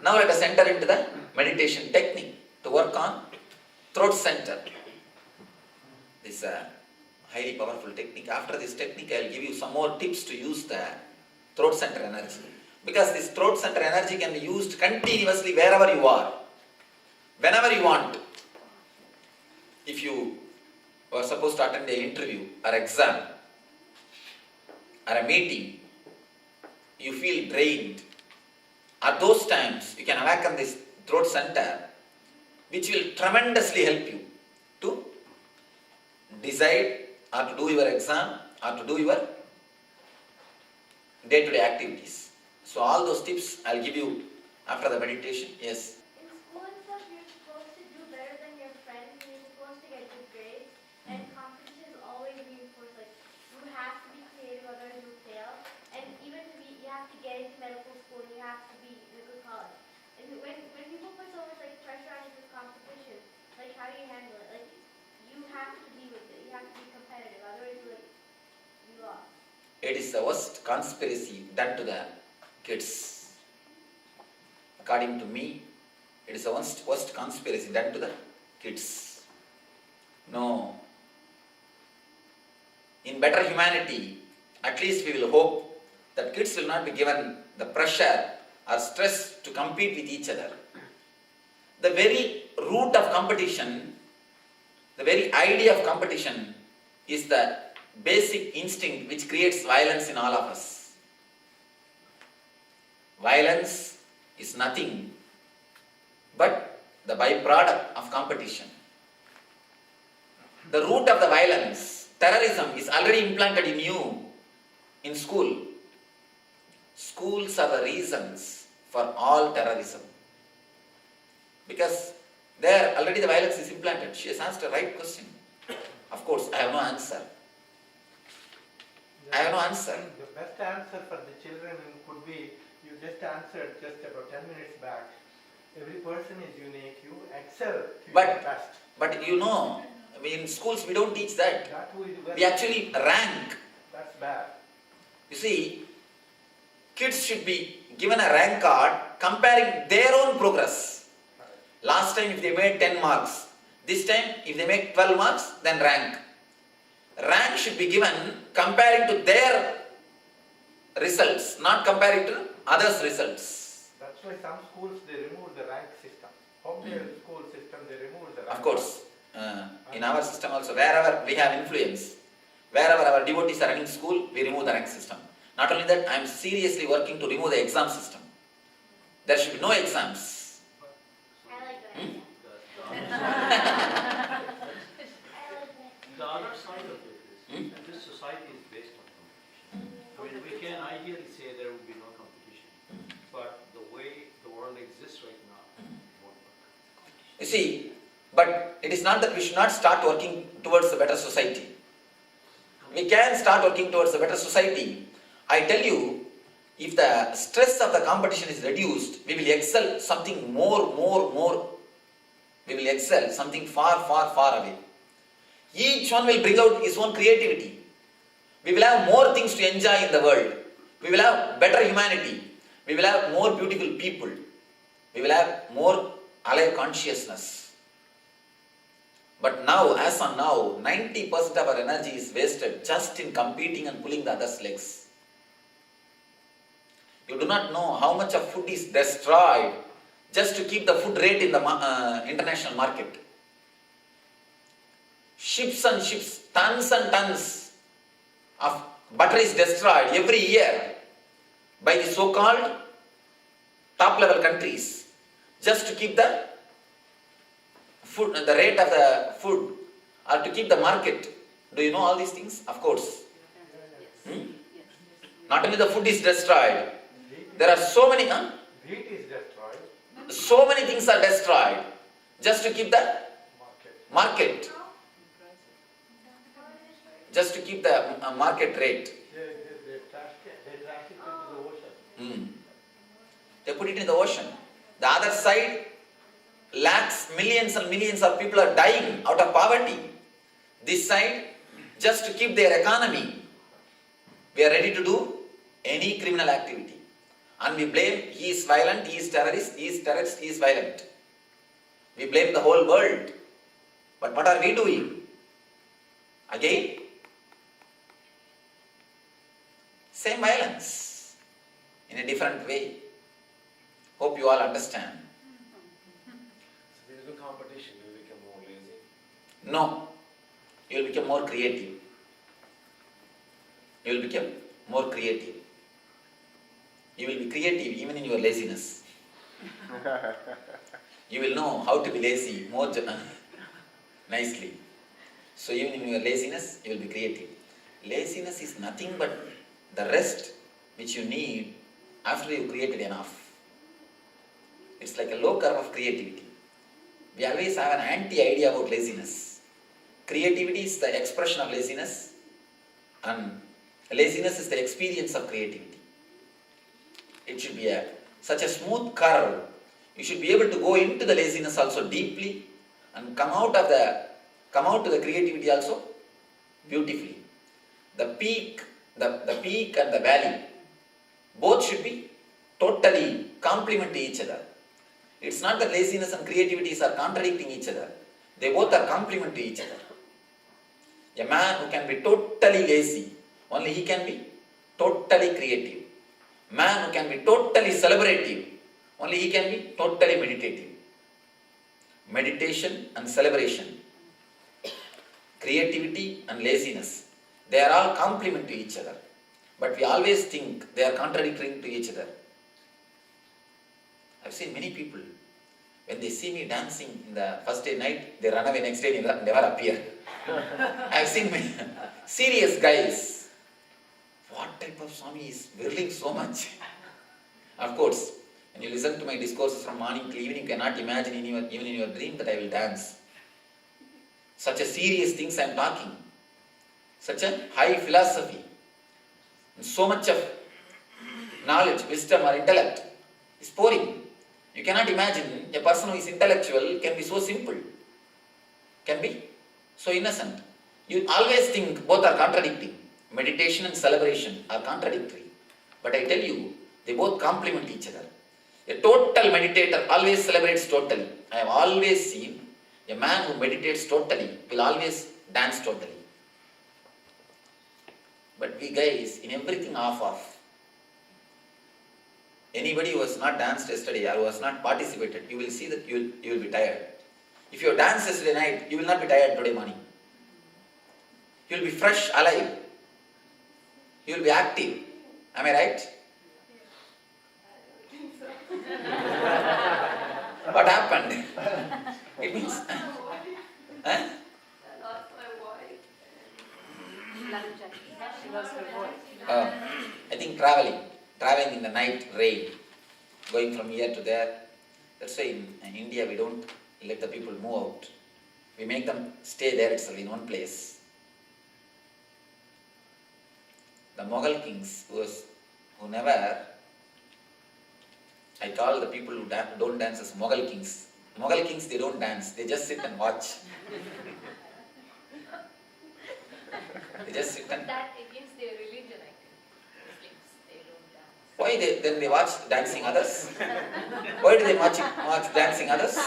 Now let us enter into the meditation technique to work on throat center. This is a highly powerful technique. After this technique, I will give you some more tips to use the throat center energy. Because this throat center energy can be used continuously wherever you are, whenever you want. If you were supposed to attend an interview or exam or a meeting, you feel drained. At those times, you can awaken this throat center, which will tremendously help you to decide or to do your exam or to do your day-to-day activities. So all those tips I'll give you after the meditation. Yes. In school and stuff, you're supposed to do better than your friends, and you're supposed to get good grades. And competition is always reinforced. Like, you have to be creative, otherwise you'll fail. And even to be, you have to get into medical school, and you have to be in a good college. And when people put so much like pressure on you for competition, like how do you handle it? Like, you have to be with it. You have to be competitive, otherwise you lost. It is the worst conspiracy done to the kids. According to me, it is the worst conspiracy done to the kids. No. In better humanity, at least we will hope that kids will not be given the pressure or stress to compete with each other. The very root of competition, the very idea of competition is the basic instinct which creates violence in all of us. Violence is nothing but the byproduct of competition. The root of the violence, terrorism, is already implanted in you in school. Schools are the reasons for all terrorism. Because there already the violence is implanted. She has asked a right question. Of course, I have no answer. I have no answer. The best answer for the children could be, you just answered just about 10 minutes back. Every person is unique. You excel to your best. But you know, in schools we don't teach that. We actually rank. That's bad. You see, kids should be given a rank card comparing their own progress. Last time if they made 10 marks, this time if they make 12 marks, then rank. Rank should be given comparing to their results, not comparing to others' results. That's why some schools they remove the rank system. Home-based school system they remove the rank. Of course, in our system also, wherever we have influence, wherever our devotees are running school, we remove the rank system. Not only that, I am seriously working to remove the exam system. There should be no exams. I like that. The other side of it is that this society is based on competition. I mean, we can ideally say there will be no competition, but the way the world exists right now won't work. You see, but it is not that we should not start working towards a better society. We can start working towards a better society. I tell you, if the stress of the competition is reduced, we will excel something more. We will excel something far away. Each one will bring out his own creativity. We will have more things to enjoy in the world. We will have better humanity. We will have more beautiful people. We will have more alive consciousness. But now, as on now, 90% of our energy is wasted just in competing and pulling the other's legs. You do not know how much of food is destroyed just to keep the food rate in the international market. Ships and ships, tons and tons of butter is destroyed every year by the so-called top-level countries just to keep the food, the rate of the food, or to keep the market. Do you know all these things? Of course. Not only the food is destroyed, there are so many. Wheat is destroyed. So many things are destroyed just to keep the market. Just to keep the market rate. They trash it into the ocean. They put it in the ocean. The other side, lakhs, millions and millions of people are dying out of poverty. This side, just to keep their economy, we are ready to do any criminal activity. And we blame he is violent, he is terrorist, he is terrorist, he is violent. We blame the whole world. But what are we doing? Again, same violence in a different way. Hope you all understand. So there is no competition, you become more lazy. No, you will become more creative. You will become more creative. You will be creative even in your laziness. You will know how to be lazy more nicely. So even in your laziness, you will be creative. Laziness is nothing but the rest which you need after you created enough. It's like a low curve of creativity. We always have an anti-idea about laziness. Creativity is the expression of laziness, and laziness is the experience of creativity. It should be such a smooth curve. You should be able to go into the laziness also deeply and come out to the creativity also beautifully. The peak and the valley, both should be totally complement to each other. It's not that laziness and creativity are contradicting each other. They both are complement to each other. A man who can be totally lazy, only he can be totally creative. Man who can be totally celebrative, only he can be totally meditative. Meditation and celebration, creativity and laziness, they are all complement to each other. But we always think they are contradictory to each other. I've seen many people, when they see me dancing in the first day night, they run away next day and never appear. I've seen many serious guys. What type of Swami is whirling so much? Of course, when you listen to my discourses from morning till evening, you cannot imagine even in your dream that I will dance. Such a serious things I am talking. Such a high philosophy. And so much of knowledge, wisdom or intellect is pouring. You cannot imagine a person who is intellectual can be so simple, can be so innocent. You always think both are contradicting. Meditation and celebration are contradictory. But I tell you, they both complement each other. A total meditator always celebrates totally. I have always seen a man who meditates totally will always dance totally. But we guys, in everything off. Anybody who has not danced yesterday or who has not participated, you will see that you will be tired. If you have danced yesterday night, you will not be tired today morning. You will be fresh, alive. You will be active. Am I right? What happened? It means... Huh? I think traveling in the night, rain, going from here to there. That's why in India we don't let the people move out. We make them stay there itself in one place. The Mughal kings who never, I call the people who don't dance as Mughal kings. Mughal kings, they don't dance, they just sit and watch. They just sit and... That against their religion, I think. Muslims, they don't dance. Why then they watch dancing others? Why do they watch dancing others?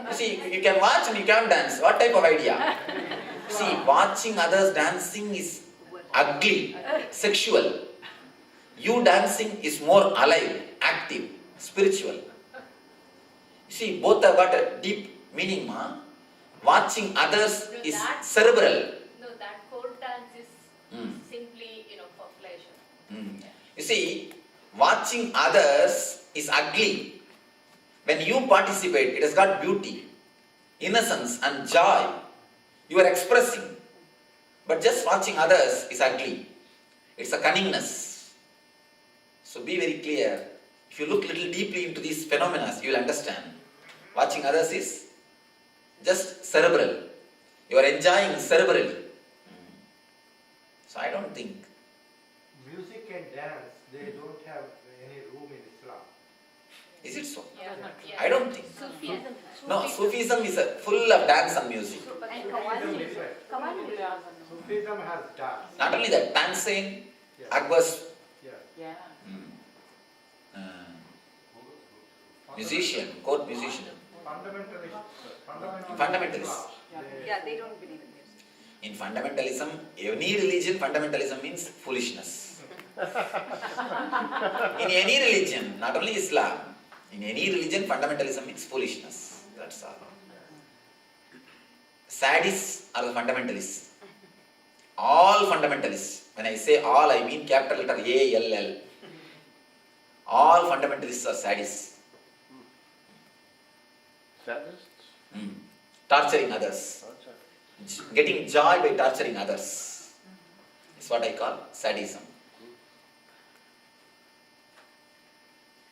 You see, you can watch and you can't dance. What type of idea? See, watching others dancing is ugly, sexual. You dancing is more alive, active, spiritual. You see, both have got a deep meaning, ma. Watching others No, is that- cerebral. No, that court dance is simply, for pleasure. You see, watching others is ugly. When you participate, it has got beauty, innocence and joy. You are expressing. But just watching others is ugly. It's a cunningness. So be very clear. If you look little deeply into these phenomena, you will understand. Watching others is just cerebral. You are enjoying cerebrally. So I don't think. Music and dance, they don't have any room in Islam. Is it so? Yeah. I don't think. Sufism. No, Sufism is full of dance and music. And Sufism is different. Sufism has dance. Not only that, dancing, Yes. Akbar's. Yes. Yeah. Musician, court musician. Fundamentalist. Yeah, they don't believe in music. In fundamentalism, any religion, fundamentalism means foolishness. In any religion, not only Islam, in any religion, fundamentalism means foolishness. That's all. Sadists are the fundamentalists. All fundamentalists. When I say all, I mean capital letter A-L-L. All fundamentalists are sadists. Sadists? Torturing others. Getting joy by torturing others. It's what I call sadism.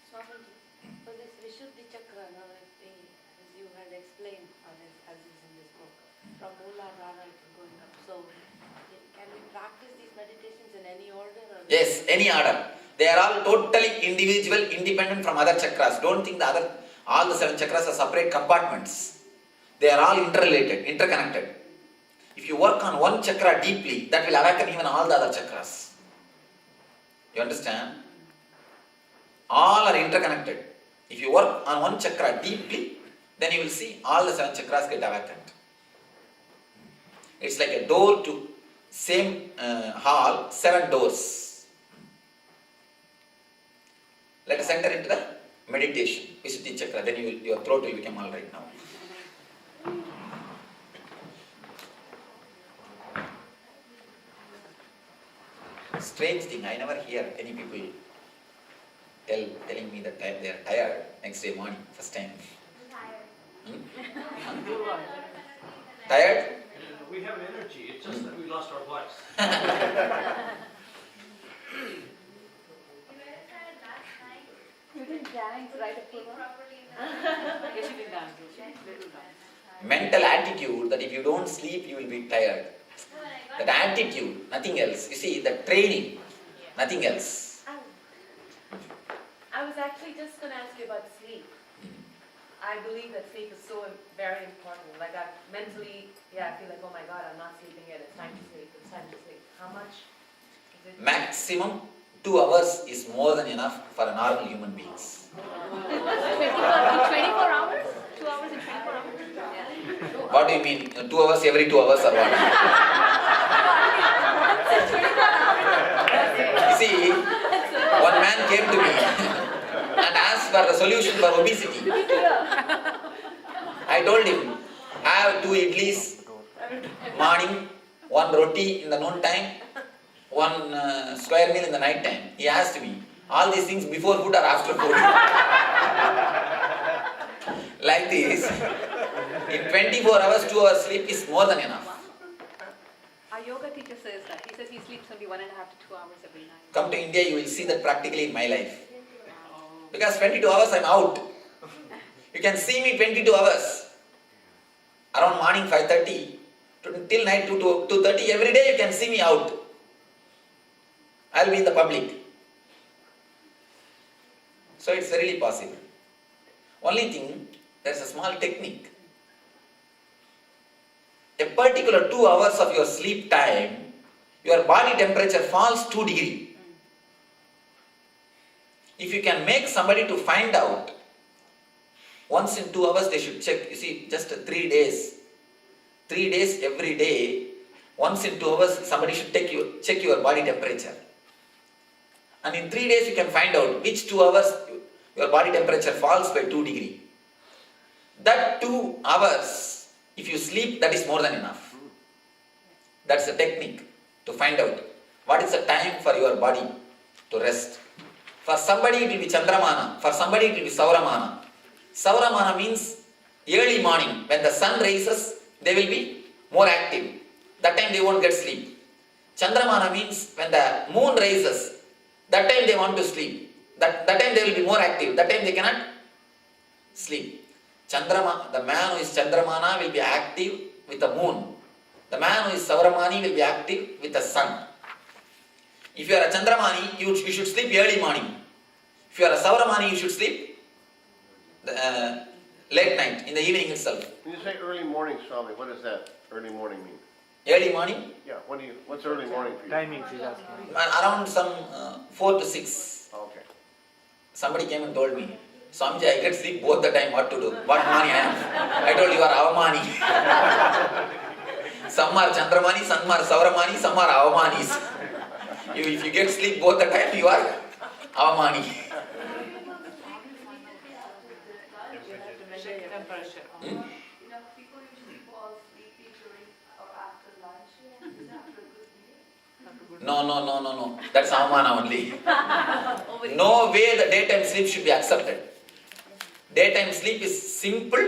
Swamiji, for this Vishuddhi Chakra, now like as you had explained, as is in this book, from Mooladhara to going up. So, can we practice these meditations in any order? Or Yes, any order. They are all totally individual, independent from other chakras. Don't think all the 7 chakras are separate compartments. They are all interrelated, interconnected. If you work on one chakra deeply, that will awaken even all the other chakras. You understand? All are interconnected. If you work on one chakra deeply, then you will see all the 7 chakras get awakened. It's like a door to same hall, 7 doors. Let us enter into the meditation, Vishuddhi chakra, then your throat will become all right now. Strange thing, I never hear any people telling me that they are tired next day morning, first time. I'm tired. Tired? We have energy, it's just that we lost our voice. You were tired last night. You didn't dance right up to Sleep her? properly in the Yes, you did dance. Little dance. Mental attitude that if you don't sleep, you will be tired. So when I got That attitude, nothing else. You see, the training, nothing else. I was actually just going to ask you about sleep. I believe that sleep is so very important. Like I mentally, I feel like, oh my God, I'm not sleeping yet. It's time to sleep. It's time to sleep. How much is it? Maximum 2 hours is more than enough for a normal human beings. 24 hours? 2 hours and 24 hours? Yeah. What do you mean? 2 hours every 2 hours or what? You see, one man came to me and asked for the solution for obesity. I told him, I have 2 idlis morning, 1 roti in the noon time, 1 square meal in the night time. He asked me, all these things before food or after food? Like this, in 24 hours, 2 hours sleep is more than enough. Our yoga teacher says that. He says he sleeps only 1.5 to 2 hours every night. Come to India, you will see that practically in my life. Because 22 hours I am out. You can see me 22 hours. Around morning 5:30 till night 2:30, every day you can see me out. I will be in the public. So it's really possible. Only thing, there is a small technique. A particular 2 hours of your sleep time, your body temperature falls 2 degrees. If you can make somebody to find out, once in 2 hours they should check, you see, just 3 days. 3 days every day, once in 2 hours somebody should check your body temperature. And in 3 days you can find out which 2 hours your body temperature falls by 2 degrees. That 2 hours, if you sleep, that is more than enough. That's the technique to find out what is the time for your body to rest. For somebody it will be Chandramana, for somebody it will be Sauramana. Sauramana means early morning, when the sun rises, they will be more active. That time they won't get sleep. Chandramana means when the moon rises, that time they want to sleep. That time they will be more active. That time they cannot sleep. Chandrama, the man who is Chandramana will be active with the moon. The man who is Sauramani will be active with the sun. If you are a Chandramani, you should sleep early morning. If you are a Sauramani, you should sleep late night, in the evening itself. When you say early morning, Swami, what does that early morning mean? Early morning, Yeah, what's early morning for you? Timings he's asking. around some 4 to 6. Okay. Somebody came and told me, Swamiji, I get sleep both the time, what to do? What mani I am? I told you are avamani. Some are Chandramani, some are Sauramani, some are avamanis. If you get sleep both the time, you are avamani. Temperature. Hmm? People usually fall sleepy during or after lunch. Is that after a good meal? No. That's avamana only. No way the daytime sleep should be accepted. Daytime sleep is simple.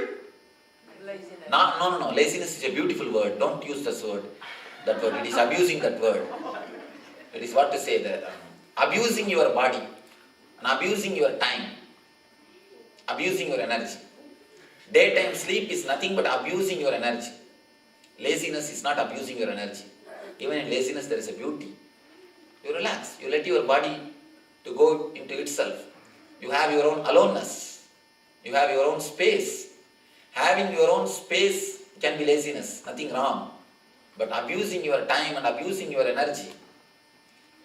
Laziness. No. Laziness is a beautiful word. Don't use this word. That word. It is abusing that word. It is what to say there. Abusing your body and abusing your time. Abusing your energy. Daytime sleep is nothing but abusing your energy. Laziness is not abusing your energy. Even in laziness there is a beauty. You relax. You let your body to go into itself. You have your own aloneness. You have your own space. Having your own space can be laziness. Nothing wrong. But abusing your time and abusing your energy.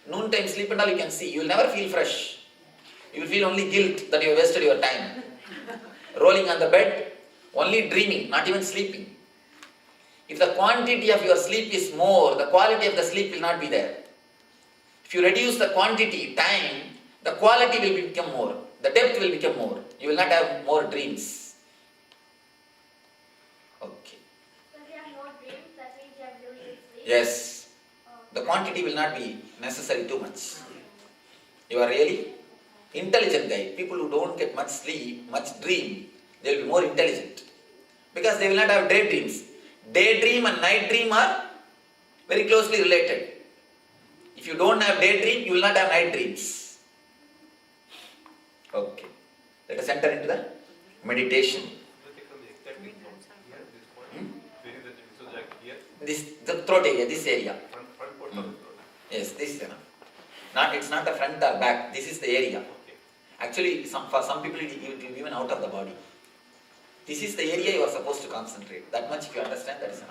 Noontime sleep and all you can see. You will never feel fresh. You will feel only guilt that you have wasted your time. Rolling on the bed, only dreaming, not even sleeping. If the quantity of your sleep is more, the quality of the sleep will not be there. If you reduce the quantity, time, the quality will become more. The depth will become more. You will not have more dreams. Okay. So if you have more dreams, that means you have really good sleep? Yes. The quantity will not be necessary too much. You are really intelligent guy. People who don't get much sleep, much dream, they will be more intelligent. Because they will not have daydreams. Daydream and night dream are very closely related. If you don't have daydream, you will not have night dreams. Okay. Let us enter into the meditation. This the throat area, this area. Yes, this is enough. It's not the front or back. This is the area. Actually, for some people it will be even out of the body. This is the area you are supposed to concentrate. That much if you understand, that is enough.